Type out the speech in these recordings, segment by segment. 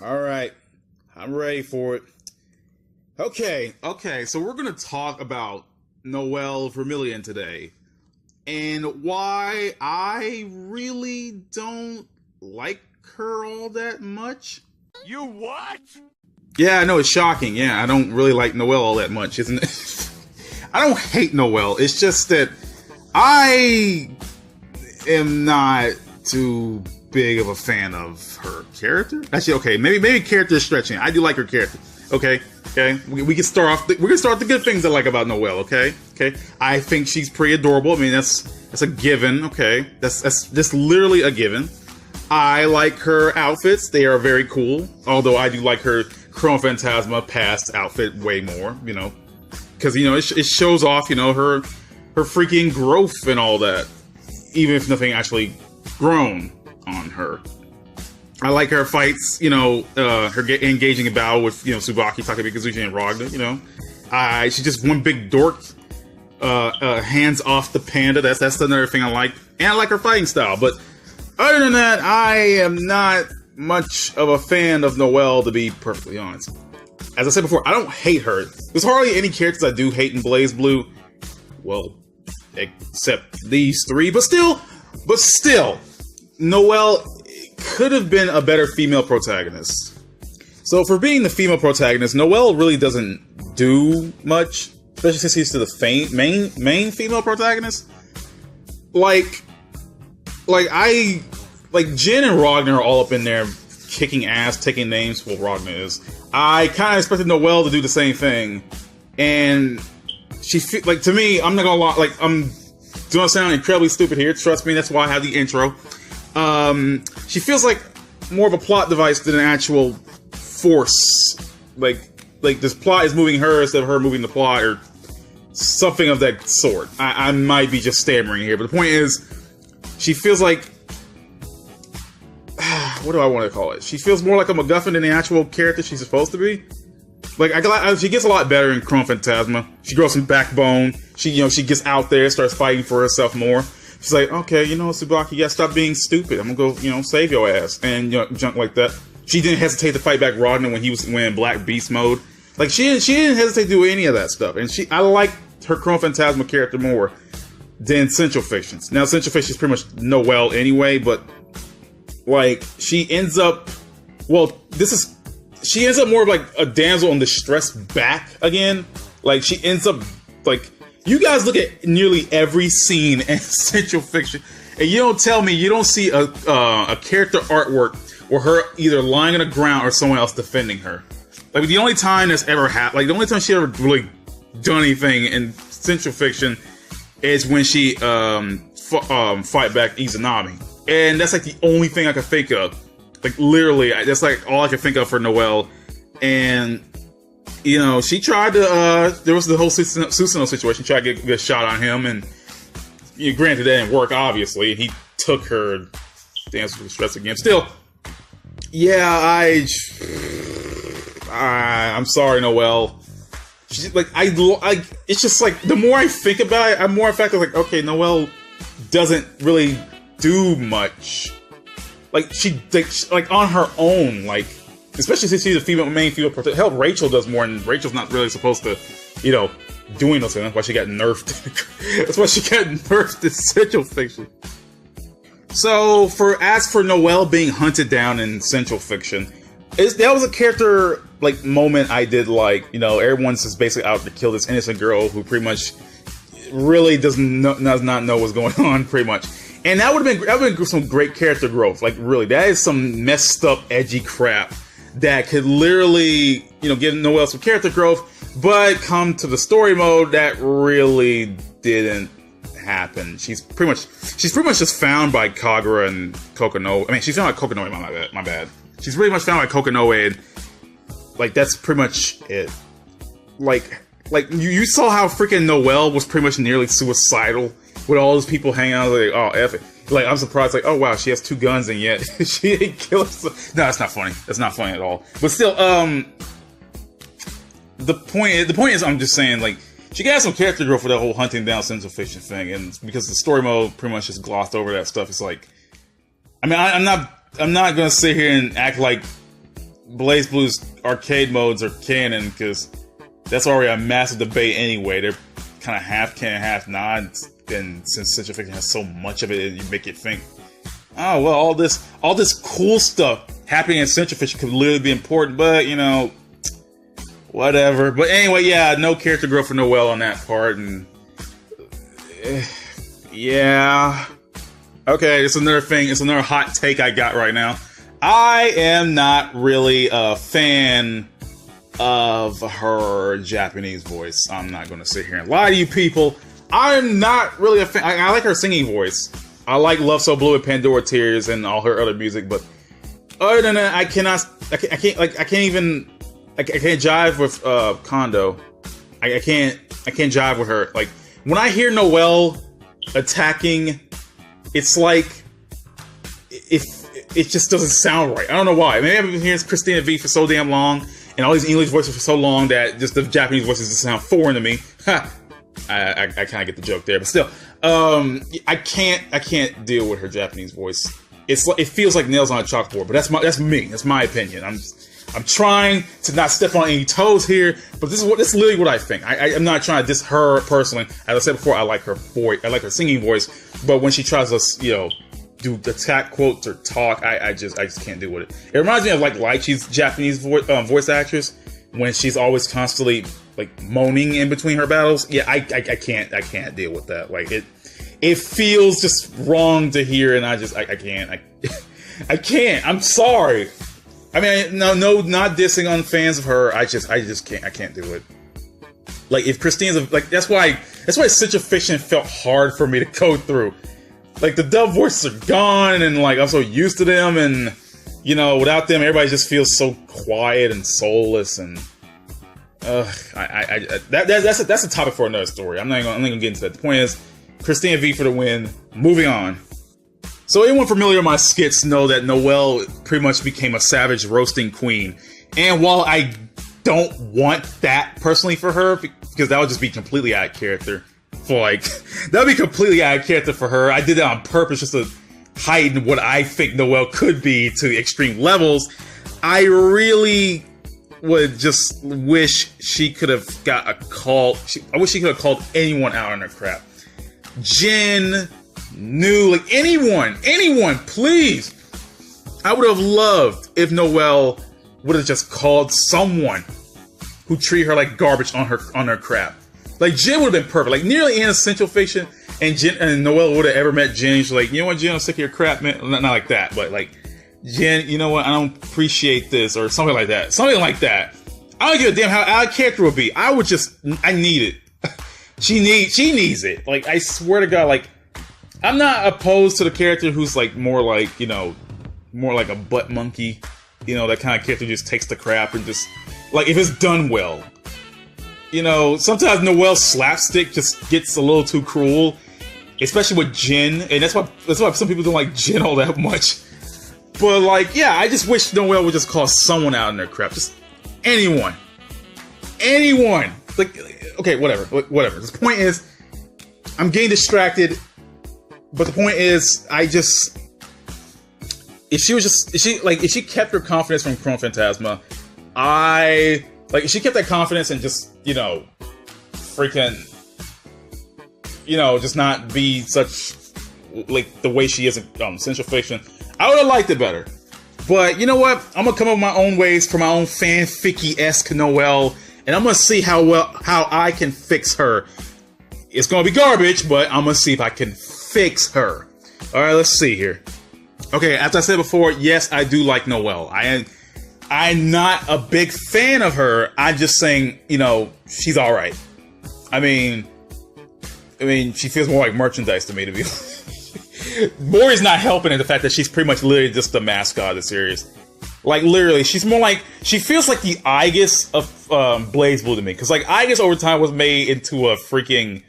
All right, I'm ready for it. Okay, so we're gonna talk about Noel Vermillion today, and why I really don't like her all that much. You what? Yeah, I know, it's shocking. Yeah, I don't really like Noel all that much, isn't it? I don't hate Noel. It's just that I am not too big of a fan of her character. Actually, okay, maybe character is stretching. I do like her character. Okay. We can start off. We're gonna start with the good things I like about Noel. Okay. I think she's pretty adorable. I mean, that's a given. Okay, that's literally a given. I like her outfits. They are very cool. Although I do like her Chronophantasma past outfit way more. You know, because it shows off her freaking growth and all that. Even if nothing actually grown on her. I like her fights, her engaging in battle with, Tsubaki, Takebe Kazuchi, and Ragna, she's just one big dork, hands off the panda, that's another thing I like, and I like her fighting style, but other than that, I am not much of a fan of Noel, to be perfectly honest. As I said before, I don't hate her. There's hardly any characters I do hate in BlazBlue, well, except these three, but still, Noel could have been a better female protagonist. So for being the female protagonist, Noel really doesn't do much, especially since he's the main female protagonist. Like Jin and Ragnar are all up in there kicking ass, taking names. Well, Ragnar is. I kind of expected Noel to do the same thing, and to me, I'm not gonna lie, I'm gonna sound incredibly stupid here. Trust me, that's why I have the intro. She feels like more of a plot device than an actual force. Like this plot is moving her instead of her moving the plot, or something of that sort. I might be just stammering here, but the point is, she feels like, what do I want to call it? She feels more like a MacGuffin than the actual character she's supposed to be. She gets a lot better in Chronophantasma. She grows some backbone. She gets out there, starts fighting for herself more. She's like, okay, Tsubaki, you gotta stop being stupid. I'm gonna go, save your ass. And, junk like that. She didn't hesitate to fight back Ragnar when he was in Black Beast mode. Like, she didn't hesitate to do any of that stuff. And I like her Chronophantasma character more than Central Fictions. Now, Central Fictions is pretty much Noel anyway, but, she ends up, she ends up more of like a damsel in distress back again. She ends up, you guys look at nearly every scene in Central Fiction, and you don't tell me you don't see a character artwork or her either lying on the ground or someone else defending her. The only time that's ever happened, the only time she ever really done anything in Central Fiction is when she fight back Izanami, and that's the only thing I can think of. Literally, that's all I can think of for Noel. And she tried to, there was the whole Susanoo situation, tried to get a shot on him, and granted that didn't work, obviously, and he took her dance with stress again. Still, yeah, I'm sorry, Noel. She's it's just the more I think about it, I'm more in fact okay, Noel doesn't really do much. She on her own, especially since she's a main female protagonist. Hell, Rachel does more, and Rachel's not really supposed to, doing those things. That's why she got nerfed. That's why she got nerfed in Central Fiction. So, as for Noel being hunted down in Central Fiction, that was a character, moment I did like. Everyone's just basically out to kill this innocent girl who pretty much really does not know what's going on, pretty much. And that would have been some great character growth. Really, that is some messed up, edgy crap that could literally, give Noel some character growth, but come to the story mode, that really didn't happen. She's pretty much just found by Kagura and Kokonoe. I mean, she's found by Kokonoe, my bad. She's pretty much found by Kokonoe, and, that's pretty much it. You saw how freaking Noel was pretty much nearly suicidal with all those people hanging out, oh, F it. I'm surprised, oh wow, she has 2 guns and yet she ain't killed herself. No, that's not funny. That's not funny at all. But still, the point is, I'm just saying, she got some character growth for that whole hunting down Central Fiction thing, and because the story mode pretty much just glossed over that stuff, it's I'm not gonna sit here and act like BlazBlue's arcade modes are canon, because that's already a massive debate anyway. They're kind of half canon, half not, and since Central Fiction has so much of it, you make it think, oh, well, all this cool stuff happening in Central Fiction could literally be important, but, you know, whatever. But anyway, yeah, no character growth for Noel on that part, and yeah. Okay, it's another thing. It's another hot take I got right now. I am not really a fan of her Japanese voice. I'm not going to sit here and lie to you people. I'm not really a fan. I like her singing voice. I like Love So Blue and Pandora Tears and all her other music, but other than that, I can't jive with Kondo. I can't jive with her. Like, when I hear Noel attacking, it's like it just doesn't sound right. I don't know why. Maybe I've been hearing Christina V for so damn long, and all these English voices for so long, that just the Japanese voices just sound foreign to me. Ha! I kind of get the joke there, but still, I can't deal with her Japanese voice. It feels like nails on a chalkboard, but that's me. That's my opinion. I'm trying to not step on any toes here, but this is literally what I think. I'm not trying to diss her personally. As I said before, I like her voice. I like her singing voice, but when she tries to, you know, do attack quotes or talk, I just can't deal with it. It reminds me of like Lychee's Japanese voice actress, when she's always constantly like moaning in between her battles. Yeah, I can't deal with that. Like it feels just wrong to hear, and I can't. I can't. I'm sorry. I mean, no, not dissing on fans of her. I just can't. I can't do it. Like, if Christine's like, that's why Central Fiction felt hard for me to go through. Like, the dub voices are gone, and like I'm so used to them, and you know, without them, everybody just feels so quiet and soulless, and that's a topic for another story. I'm not gonna get into that. The point is, Christina V for the win. Moving on. So anyone familiar with my skits know that Noel pretty much became a savage roasting queen. And while I don't want that personally for her, because that would just be completely out of character. That would be completely out of character for her. I did that on purpose just to heighten what I think Noel could be to extreme levels. I really would just wish she could have got a call. I wish she could have called anyone out on her crap. Jin, New, like anyone, please. I would have loved if Noel would have just called someone who treated her like garbage on her crap. Like, Jin would have been perfect. Like, nearly in Central Fiction, and Noel would have ever met Jin. She's like, you know what, Jin, I'm sick of your crap, man. Not like that, but like, Jin, you know what, I don't appreciate this, or something like that. Something like that. I don't give a damn how out of character would be. I need it. She needs it. Like, I swear to God, like, I'm not opposed to the character who's like more like, you know, more like a butt monkey. You know, that kind of character just takes the crap and just, like, if it's done well. You know, sometimes Noel's slapstick just gets a little too cruel, especially with Jin, and that's why some people don't like Jin all that much. But like, yeah, I just wish Noel would just call someone out in their crap. Just anyone. Like, okay, whatever. The point is, I'm getting distracted. But the point is, if she kept her confidence from Chronophantasma, if she kept that confidence and just, you know, freaking, you know, just not be such, like, the way she is in Central Fiction, I would have liked it better. But, you know what? I'm gonna come up with my own ways for my own fanficky-esque Noel, and I'm gonna see how I can fix her. It's gonna be garbage, but I'm gonna see if I can fix her. Alright, let's see here. Okay, as I said before, yes, I do like Noel. I'm not a big fan of her. I'm just saying, you know, she's alright. I mean, she feels more like merchandise to me, to be honest. Mori's not helping in the fact that she's pretty much literally just the mascot of the series. Like, literally, she's more like, she feels like the Aegis of BlazBlue to me. Because, like, Aegis over time was made into a freaking...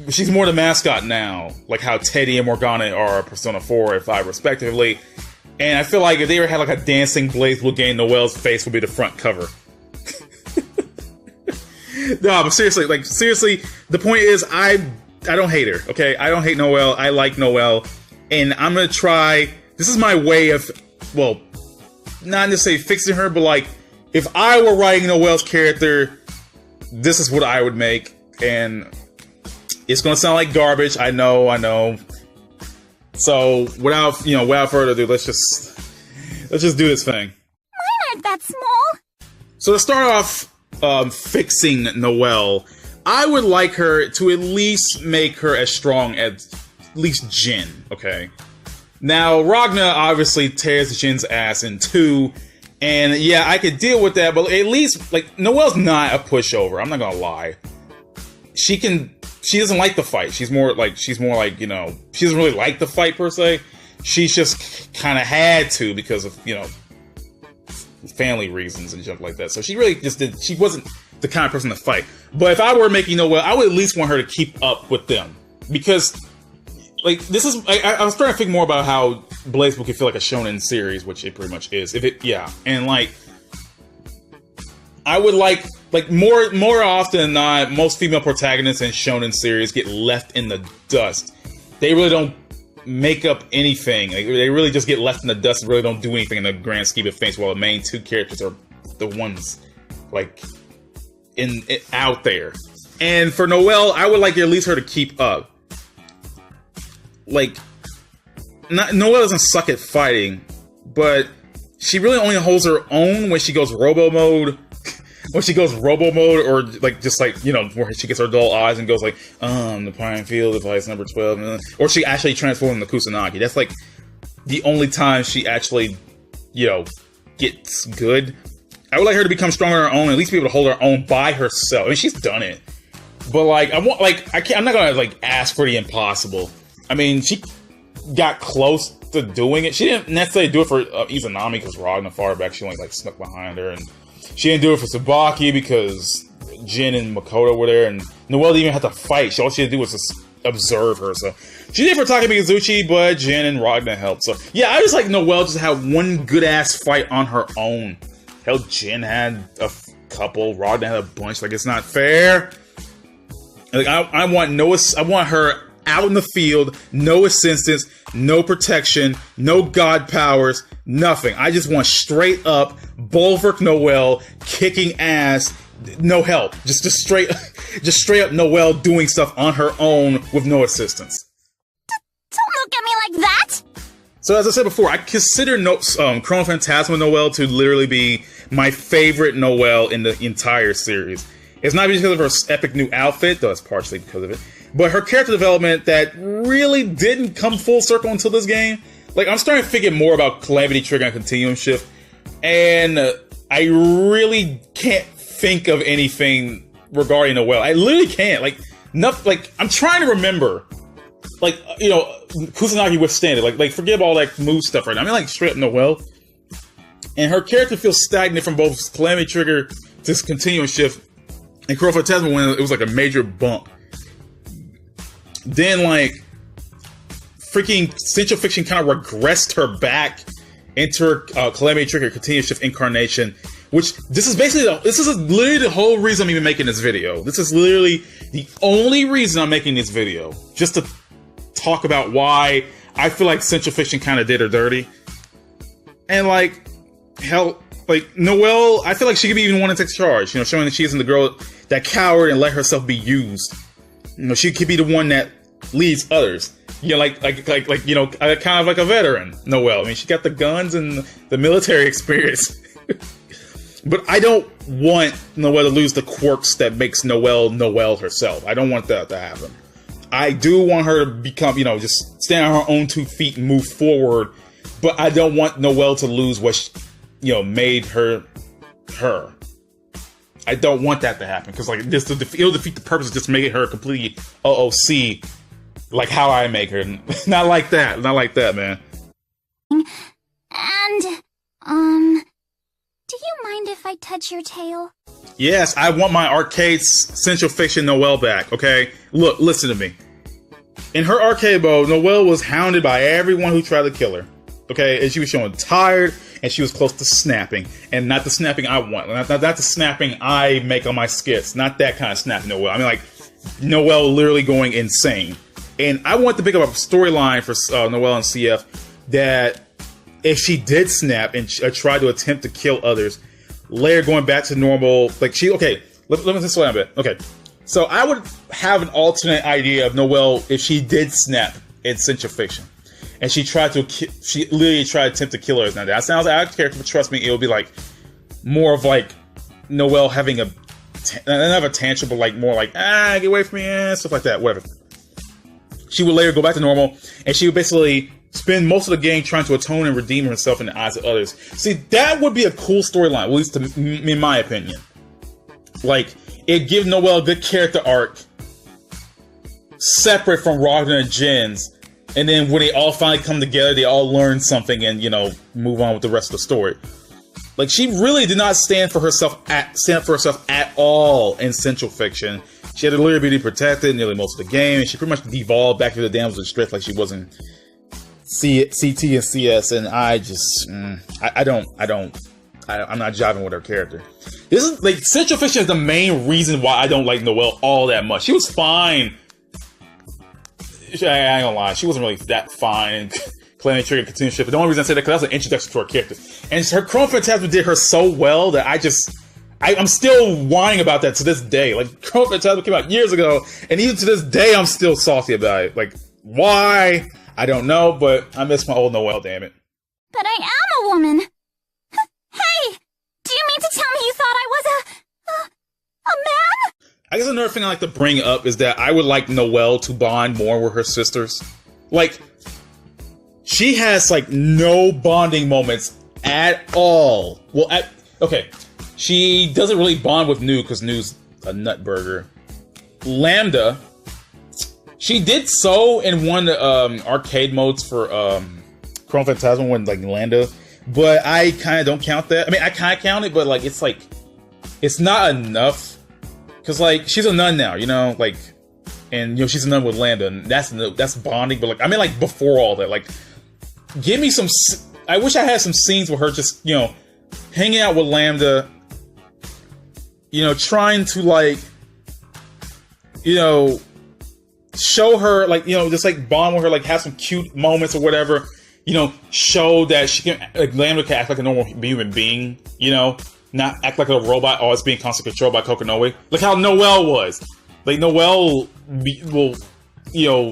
She's more the mascot now, like how Teddy and Morgana are Persona 4 and 5 respectively. And I feel like if they ever had like a dancing BlazBlue game, Noel's face would be the front cover. No, but seriously, the point is, I don't hate her, okay? I don't hate Noel. I like Noel. And I'm gonna try, this is my way of, well, not necessarily fixing her, but like, if I were writing Noel's character, this is what I would make, and it's gonna sound like garbage. I know. So without further ado, let's just do this thing. Mine aren't that small. So to start off, fixing Noel, I would like her to at least make her as strong as at least Jin. Okay. Now Ragna obviously tears Jin's ass in two, and yeah, I could deal with that. But at least like Noel's not a pushover. I'm not gonna lie. She doesn't like the fight. She's more like, she doesn't really like the fight per se. She's just kind of had to because of, family reasons and stuff like that. So she really she wasn't the kind of person to fight. But if I were making Noel, I would at least want her to keep up with them. Because, like, this is, I was trying to think more about how BlazBlue could feel like a shonen series, which it pretty much is. And like, I would like more often than not, most female protagonists in shonen series get left in the dust. They really don't make up anything. Like, they really just get left in the dust and really don't do anything in the grand scheme of things, while the main two characters are the ones like out there. And for Noel, I would like at least her to keep up. Like, Noel doesn't suck at fighting, but she really only holds her own when she goes robo mode. When she goes robo mode, or like just like, where she gets her dull eyes and goes like, the Pine Field device number 12, or she actually transforms into Kusanagi. That's like the only time she actually, gets good. I would like her to become stronger on her own, at least be able to hold her own by herself. I mean, she's done it, but like, I'm not gonna like ask for the impossible. I mean, she got close to doing it. She didn't necessarily do it for Izanami because Ragna far back, she only like snuck behind her, and she didn't do it for Tsubaki because Jin and Makoto were there, and Noel didn't even have to fight. All she had to do was just observe her. So she did for Takemi Kazuchi, but Jin and Ragna helped. So yeah, I just like Noel just had one good ass fight on her own. Hell, Jin had a couple, Ragna had a bunch. Like, it's not fair. Like, I want her out in the field, no assistance, no protection, no god powers, nothing. I just want straight up Bulwark Noel kicking ass, no help. Just straight up Noel doing stuff on her own with no assistance. Don't look at me like that! So as I said before, I consider Chronophantasma Noel to literally be my favorite Noel in the entire series. It's not because of her epic new outfit, though it's partially because of it, but her character development that really didn't come full circle until this game. Like, I'm starting to figure more about Calamity Trigger and Continuum Shift, and I really can't think of anything regarding Noel. I literally can't. Like, nothing. Like, I'm trying to remember. Like, Kusanagi withstand it. Like, forget all that move stuff right now. I mean, like, straight up Noel. And her character feels stagnant from both Calamity Trigger to Continuum Shift and Chronophantasma when it was like a major bump. Then, like, freaking Central Fiction kind of regressed her back into her Calamity Trigger Continuum Shift incarnation, which this is literally the whole reason I'm even making this video. This is literally the only reason I'm making this video, just to talk about why I feel like Central Fiction kind of did her dirty. And like, hell, like Noel, I feel like she could be even one to take charge, showing that she isn't the girl that cowered and let herself be used. She could be the one that leads others. Like kind of like a veteran, Noel. I mean, she got the guns and the military experience. But I don't want Noel to lose the quirks that makes Noel herself. I don't want that to happen. I do want her to become, just stand on her own 2 feet and move forward. But I don't want Noel to lose what, made her her. I don't want that to happen, because like it'll defeat the purpose of just making her completely OOC, like how I make her. Not like that, man. And do you mind if I touch your tail? Yes, I want my arcade Central Fiction Noel back. Okay, look, listen to me. In her arcade mode, Noel was hounded by everyone who tried to kill her. Okay, and she was showing tired, and she was close to snapping, and not the snapping I want, not the snapping I make on my skits, not that kind of snapping Noel. I mean, like, Noel literally going insane. And I want to pick up a storyline for Noel and CF that if she did snap and try to attempt to kill others, later going back to normal, like let me slow down a bit. Okay, so I would have an alternate idea of Noel if she did snap in Central Fiction, and she literally tried to attempt to kill others. Now that sounds out of character, but trust me, it would be like more of like Noel having not a tantrum, but like more like get away from me, stuff like that, whatever. She would later go back to normal, and she would basically spend most of the game trying to atone and redeem herself in the eyes of others. See, that would be a cool storyline, at least in my opinion. Like, it gives Noel a good character arc, separate from Ragnar and Jin's, and then when they all finally come together, they all learn something and, move on with the rest of the story. Like, she really did not stand up for herself at all in Central Fiction. She had to literally be protected nearly most of the game, and she pretty much devolved back to the damsel in distress like she was in CT and CS, and I just, I'm not jiving with her character. This is, like, Central Fiction is the main reason why I don't like Noel all that much. She was fine. I ain't gonna lie, she wasn't really that fine in Calamity Trigger, Continuum Shift, but the only reason I say that because that was an introduction to her character. And her Chronophantasma did her so well that I'm still whining about that to this day. Like, Chronophantasma came out years ago, and even to this day, I'm still salty about it. Like, why? I don't know, but I miss my old Noel, damn it. But I am a woman. Hey, do you mean to tell me you thought I was a man? I guess another thing I like to bring up is that I would like Noel to bond more with her sisters. Like, she has, like, no bonding moments at all. Well, okay. She doesn't really bond with New because New's a nutburger. Lambda, she did so in one of the arcade modes for Chronophantasma when, like, Lambda, but I kind of don't count that. I mean, I kind of count it, but, like, it's not enough. Because, like, she's a nun now, like, and, she's a nun with Lambda, and that's bonding, but, like, I mean, like, before all that, like, give me some, I wish I had some scenes with her just, hanging out with Lambda, trying to, like, show her, like, just, like, bond with her, like, have some cute moments or whatever, show that she can, like, Lambda can act like a normal human being, not act like a robot always being constantly controlled by Kokonoe. Like how Noel was. Like, Noel will,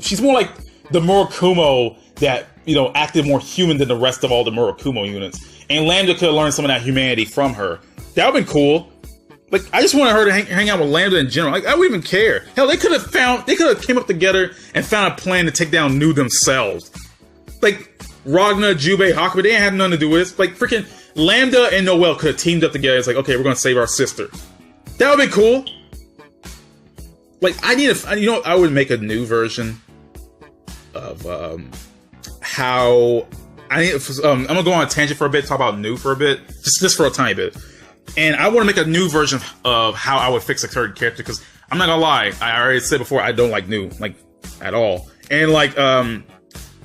she's more like the Murakumo that, acted more human than the rest of all the Murakumo units. And Lambda could have learned some of that humanity from her. That would have been cool. Like, I just wanted her to hang out with Lambda in general. Like, I wouldn't even care. Hell, they could have came up together and found a plan to take down New themselves. Like, Ragnar, Jubei, Hakuba, they didn't have nothing to do with this. Like, freaking Lambda and Noel could have teamed up together. It's like, okay, we're gonna save our sister. That would be cool. Like, I would make a new version of, how... I'm gonna go on a tangent for a bit, talk about New for a bit. Just for a tiny bit. And I want to make a new version of how I would fix a certain character, because I'm not gonna lie, I already said before, I don't like New, like, at all. And, like,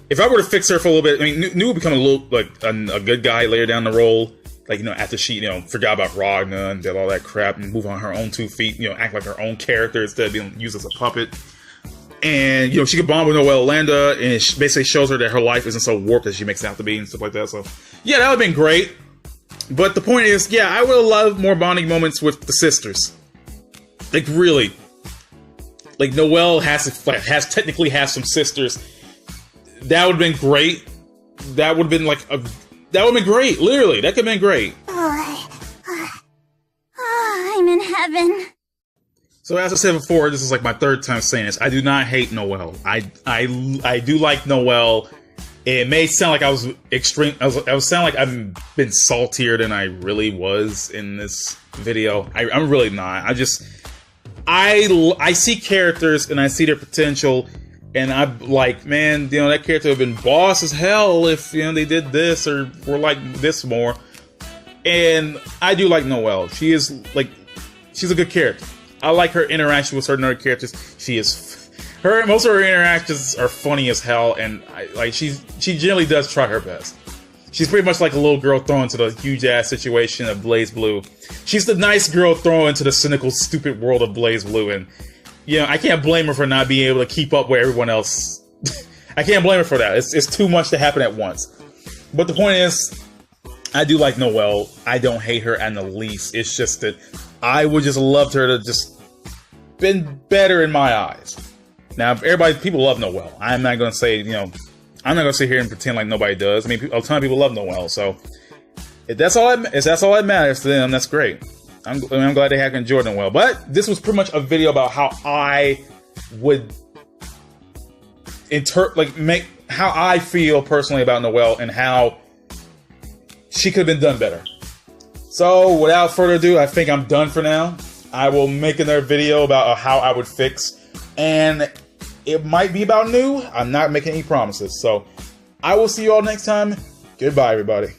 if I were to fix her for a little bit, I mean, New would become a little, like, a good guy later down the road. Like, after she, forgot about Ragnar and did all that crap and move on her own 2 feet, act like her own character instead of being used as a puppet. And, she could bond with Noel Lambda, and it basically shows her that her life isn't so warped as she makes it out to be and stuff like that. So, yeah, that would have been great. But the point is, yeah, I would have loved more bonding moments with the sisters. Like, really. Like, Noel technically has some sisters. That would have been great. That would have been that would have been great. Literally, that could have been great. I'm in heaven. So as I said before, this is like my third time saying this. I do not hate Noel. I do like Noel. It may sound like I was extreme. I was sound like I've been saltier than I really was in this video. I'm really not. I see characters and I see their potential. And I'm like, man, that character would have been boss as hell if, they did this or were like this more. And I do like Noel. She's a good character. I like her interaction with certain other characters. Most of her interactions are funny as hell, and she generally does try her best. She's pretty much like a little girl thrown into the huge ass situation of BlazBlue. She's the nice girl thrown into the cynical, stupid world of BlazBlue, and I can't blame her for not being able to keep up with everyone else. I can't blame her for that. It's too much to happen at once. But the point is, I do like Noel. I don't hate her in the least. It's just that I would just love her to just been better in my eyes. Now, people love Noel. I'm not going to say, I'm not going to sit here and pretend like nobody does. I mean, a ton of people love Noel, so if that's all that matters to them, that's great. I'm glad they have enjoyed Noel. But this was pretty much a video about how I would how I feel personally about Noel and how she could have been done better. So, without further ado, I think I'm done for now. I will make another video about how I would fix, and it might be about new. I'm not making any promises. So, I will see you all next time. Goodbye, everybody.